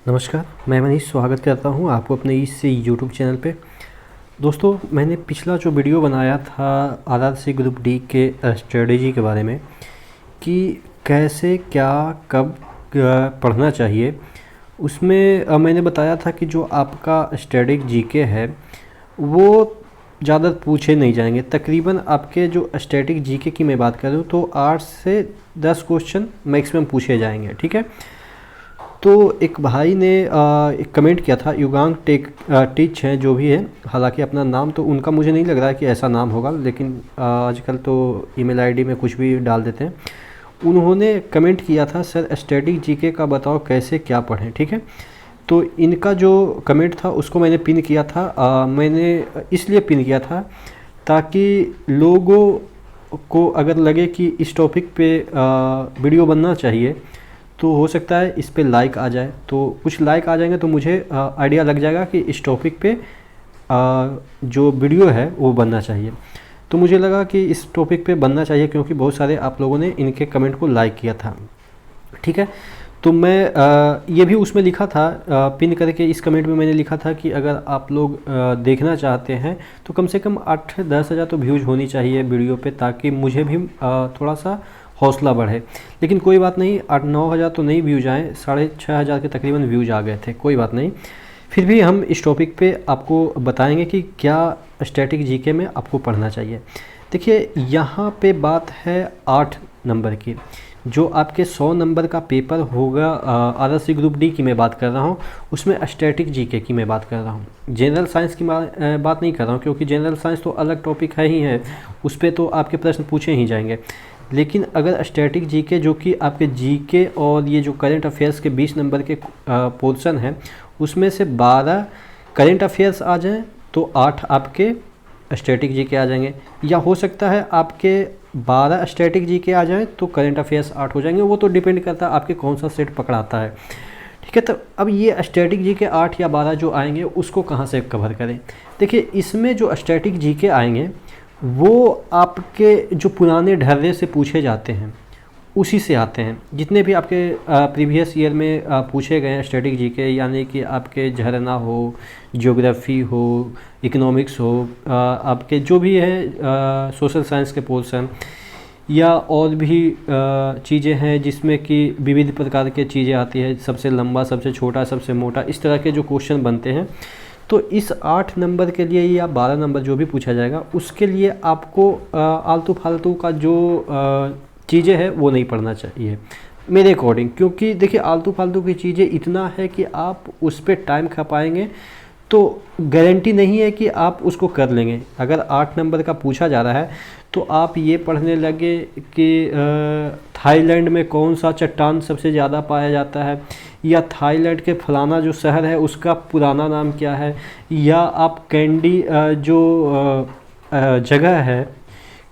नमस्कार, मैं मनीष स्वागत करता हूं आपको अपने इस यूट्यूब चैनल पे। दोस्तों, मैंने पिछला जो वीडियो बनाया था आरआरसी ग्रुप डी के स्ट्रेटेजी के बारे में कि कैसे क्या कब पढ़ना चाहिए, उसमें मैंने बताया था कि जो आपका स्टैटिक जीके है वो ज़्यादा पूछे नहीं जाएंगे। तकरीबन आपके जो स्टैटिक जीके की मैं बात करूँ तो 8 से 10 क्वेश्चन मैक्सिमम पूछे जाएंगे। ठीक है, तो एक भाई ने एक कमेंट किया था, युगांग टीच हैं जो भी है, हालांकि अपना नाम तो उनका मुझे नहीं लग रहा है कि ऐसा नाम होगा, लेकिन आजकल तो ईमेल आईडी में कुछ भी डाल देते हैं। उन्होंने कमेंट किया था, सर स्टैटिक जीके का बताओ कैसे क्या पढ़ें। ठीक है, तो इनका जो कमेंट था उसको मैंने पिन किया था। मैंने इसलिए पिन किया था ताकि लोगों को अगर लगे कि इस टॉपिक पे वीडियो बनना चाहिए तो हो सकता है इस पे लाइक आ जाए। तो कुछ लाइक आ जाएंगे तो मुझे आइडिया लग जाएगा कि इस टॉपिक पे जो वीडियो है वो बनना चाहिए। तो मुझे लगा कि इस टॉपिक पे बनना चाहिए क्योंकि बहुत सारे आप लोगों ने इनके कमेंट को लाइक किया था। ठीक है, तो मैं ये भी उसमें लिखा था, पिन करके इस कमेंट में मैंने लिखा था कि अगर आप लोग देखना चाहते हैं तो कम से कम 8-10 हज़ार तो व्यूज़ होनी चाहिए वीडियो पे, ताकि मुझे भी थोड़ा सा हौसला बढ़े। लेकिन कोई बात नहीं, 8-9 हज़ार तो नहीं व्यूज आए, 6,500 के तकरीबन व्यूज आ गए थे। कोई बात नहीं, फिर भी हम इस टॉपिक पे आपको बताएंगे कि क्या स्टैटिक जीके में आपको पढ़ना चाहिए। देखिए, यहाँ पे बात है 8 नंबर की। जो आपके 100 नंबर का पेपर होगा, आरआरसी ग्रुप डी की मैं बात कर रहा हूँ, उसमें स्टैटिक जीके की मैं बात कर रहा हूँ। जनरल साइंस की बात नहीं कर रहा हूँ, क्योंकि जनरल साइंस तो अलग टॉपिक है ही है, उस पर तो आपके प्रश्न पूछे ही जाएंगे। लेकिन अगर स्टैटिक जीके जो कि आपके जीके और ये जो करंट अफेयर्स के 20 नंबर के पोर्शन हैं, उसमें से 12 करंट अफेयर्स आ जाएं तो 8 आपके स्टैटिक जीके आ जाएंगे, या हो सकता है आपके 12 स्टैटिक जीके आ जाएं तो करंट अफेयर्स 8 हो जाएंगे। वो तो डिपेंड करता है आपके कौन सा सेट पकड़ाता है। ठीक है, तो अब ये स्टैटिक जीके 8 या 12 जो आएंगे उसको कहाँ से कवर करें। देखिए, इसमें जो स्टैटिक जीके आएंगे वो आपके जो पुराने ढर्रे से पूछे जाते हैं उसी से आते हैं। जितने भी आपके प्रीवियस ईयर में पूछे गए हैं स्टैटिक जीके, यानी कि आपके झरना हो, ज्योग्राफी हो, इकोनॉमिक्स हो, आपके जो भी है सोशल साइंस के पोर्शन, या और भी चीज़ें हैं जिसमें कि विविध प्रकार के चीज़ें आती है, सबसे लंबा, सबसे छोटा, सबसे मोटा, इस तरह के जो क्वेश्चन बनते हैं। तो इस 8 नंबर के लिए या 12 नंबर जो भी पूछा जाएगा उसके लिए आपको आलतू फालतू का जो चीज़ें हैं वो नहीं पढ़ना चाहिए मेरे अकॉर्डिंग। क्योंकि देखिए, आलतू फालतू की चीज़ें इतना है कि आप उस पर टाइम खपाएंगे तो गारंटी नहीं है कि आप उसको कर लेंगे। अगर 8 नंबर का पूछा जा रहा है तो आप ये पढ़ने लगे कि थाईलैंड में कौन सा चट्टान सबसे ज़्यादा पाया जाता है, या थाईलैंड के फलाना जो शहर है उसका पुराना नाम क्या है, या आप कैंडी जो जगह है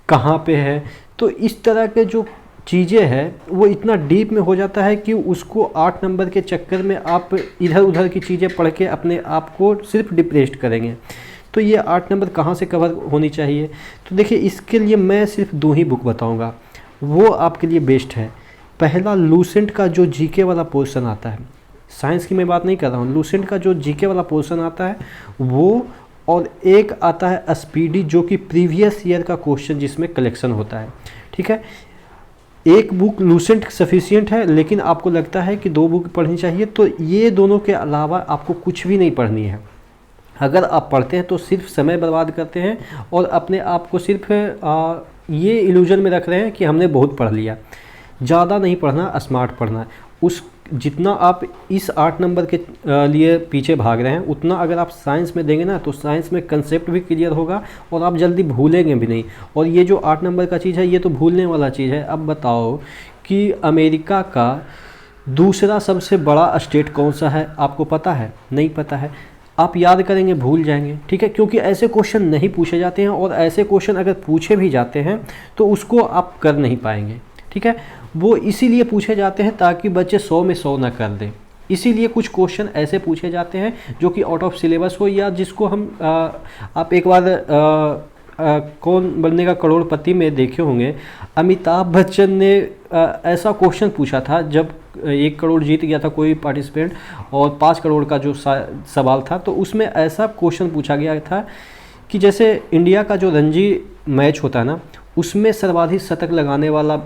कहाँ पे है। तो इस तरह के जो चीज़ें हैं वो इतना डीप में हो जाता है कि उसको 8 नंबर के चक्कर में आप इधर उधर की चीज़ें पढ़ के अपने आप को सिर्फ डिप्रेस्ड करेंगे। तो ये 8 नंबर कहाँ से कवर होनी चाहिए। तो देखिए, इसके लिए मैं सिर्फ 2 ही बुक बताऊँगा, वो आपके लिए बेस्ट है। पहला, लूसेंट का जो जीके वाला पोर्शन आता है, साइंस की मैं बात नहीं कर रहा हूँ, लूसेंट का जो जीके वाला पोर्शन आता है वो, और एक आता है स्पीडी जो कि प्रीवियस ईयर का क्वेश्चन जिसमें कलेक्शन होता है। ठीक है, एक बुक लूसेंट सफिशिएंट है, लेकिन आपको लगता है कि 2 बुक पढ़नी चाहिए, तो ये दोनों के अलावा आपको कुछ भी नहीं पढ़नी है। अगर आप पढ़ते हैं तो सिर्फ समय बर्बाद करते हैं और अपने आप को सिर्फ ये इल्यूजन में रख रहे हैं कि हमने बहुत पढ़ लिया। ज़्यादा नहीं पढ़ना, स्मार्ट पढ़ना है। उस जितना आप इस 8 नंबर के लिए पीछे भाग रहे हैं, उतना अगर आप साइंस में देंगे ना तो साइंस में कंसेप्ट भी क्लियर होगा और आप जल्दी भूलेंगे भी नहीं। और ये जो 8 नंबर का चीज़ है ये तो भूलने वाला चीज़ है। अब बताओ कि अमेरिका का दूसरा सबसे बड़ा स्टेट कौन सा है, आपको पता है? नहीं पता है। आप याद करेंगे, भूल जाएंगे। ठीक है, क्योंकि ऐसे क्वेश्चन नहीं पूछे जाते हैं, और ऐसे क्वेश्चन अगर पूछे भी जाते हैं तो उसको आप कर नहीं पाएंगे। ठीक है, वो इसीलिए पूछे जाते हैं ताकि बच्चे 100 में 100 ना कर दें। इसीलिए कुछ क्वेश्चन ऐसे पूछे जाते हैं जो कि आउट ऑफ सिलेबस हो, या जिसको हम आप एक बार कौन बनेगा करोड़पति में देखे होंगे, अमिताभ बच्चन ने ऐसा क्वेश्चन पूछा था जब 1 करोड़ जीत गया था कोई पार्टिसिपेंट और 5 करोड़ का जो सवाल था, तो उसमें ऐसा क्वेश्चन पूछा गया था कि जैसे इंडिया का जो रणजी मैच होता है ना, उसमें सर्वाधिक शतक लगाने वाला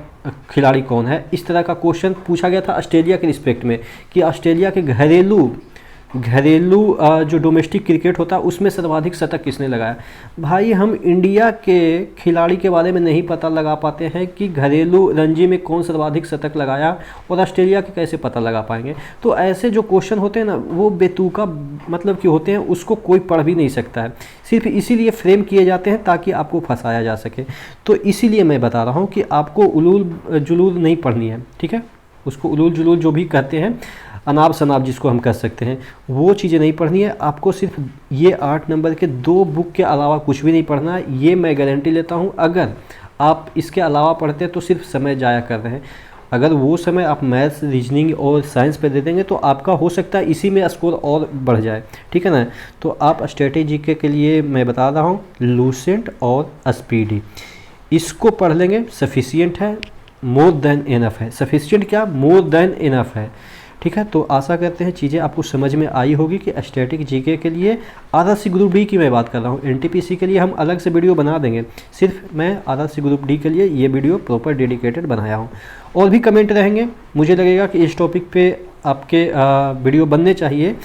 खिलाड़ी कौन है, इस तरह का क्वेश्चन पूछा गया था ऑस्ट्रेलिया के रिस्पेक्ट में कि ऑस्ट्रेलिया के घरेलू जो डोमेस्टिक क्रिकेट होता है उसमें सर्वाधिक शतक किसने लगाया। भाई हम इंडिया के खिलाड़ी के बारे में नहीं पता लगा पाते हैं कि घरेलू रणजी में कौन सर्वाधिक शतक लगाया, और ऑस्ट्रेलिया के कैसे पता लगा पाएंगे। तो ऐसे जो क्वेश्चन होते हैं ना, वो बेतुका मतलब कि होते हैं, उसको कोई पढ़ भी नहीं सकता है, सिर्फ इसीलिए फ्रेम किए जाते हैं ताकि आपको फंसाया जा सके। तो इसीलिए मैं बता रहा हूँ कि आपको उलूल जुलूल नहीं पढ़नी है, ठीक है। उसको उलूल जुलूल जो भी कहते हैं, अनाब शनाब जिसको हम कह सकते हैं, वो चीज़ें नहीं पढ़नी है आपको। सिर्फ ये 8 नंबर के 2 बुक के अलावा कुछ भी नहीं पढ़ना है, ये मैं गारंटी लेता हूँ। अगर आप इसके अलावा पढ़ते हैं तो सिर्फ समय जाया कर रहे हैं। अगर वो समय आप मैथ्स, रीजनिंग और साइंस पे दे देंगे तो आपका हो सकता है इसी में स्कोर और बढ़ जाए, ठीक है ना। तो आप स्ट्रेटेजी के लिए मैं बता रहा हूँ लूसेंट और स्पीडी, इसको पढ़ लेंगे, सफिशियंट है, मोर देन इनफ है। सफिशियंट क्या, मोर देन इनफ है, ठीक है। तो आशा करते हैं चीज़ें आपको समझ में आई होगी कि स्टैटिक जीके के लिए आरआरसी ग्रुप डी की मैं बात कर रहा हूँ। एनटीपीसी के लिए हम अलग से वीडियो बना देंगे, सिर्फ मैं आरआरसी ग्रुप डी के लिए ये वीडियो प्रॉपर डेडिकेटेड बनाया हूँ। और भी कमेंट रहेंगे, मुझे लगेगा कि इस टॉपिक पे आपके वीडियो बनने चाहिए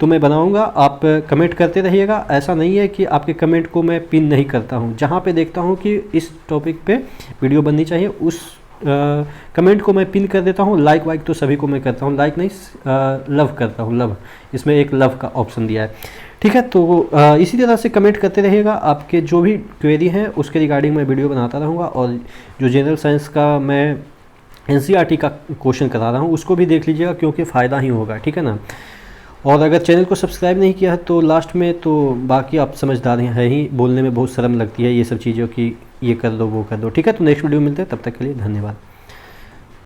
तो मैं बनाऊंगा। आप कमेंट करते रहिएगा, ऐसा नहीं है कि आपके कमेंट को मैं पिन नहीं करता हूँ। जहाँ पे देखता हूँ कि इस टॉपिक पे वीडियो बननी चाहिए, उस कमेंट को मैं पिन कर देता हूँ। लाइक वाइक तो सभी को मैं करता हूँ, लाइक नहीं लव करता हूँ, लव, इसमें एक लव का ऑप्शन दिया है, ठीक है। तो इसी तरह से कमेंट करते रहिएगा, आपके जो भी क्वेरी हैं उसके रिगार्डिंग मैं वीडियो बनाता रहूँगा। और जो जनरल साइंस का मैं एनसीईआरटी का क्वेश्चन करा रहा हूँ उसको भी देख लीजिएगा, क्योंकि फ़ायदा ही होगा, ठीक है ना। और अगर चैनल को सब्सक्राइब नहीं किया है तो लास्ट में, तो बाकी आप समझदार हैं ही, बोलने में बहुत शर्म लगती है ये सब चीज़ों की, ये कर दो वो कर दो, ठीक है। तो नेक्स्ट वीडियो मिलते हैं, तब तक के लिए धन्यवाद।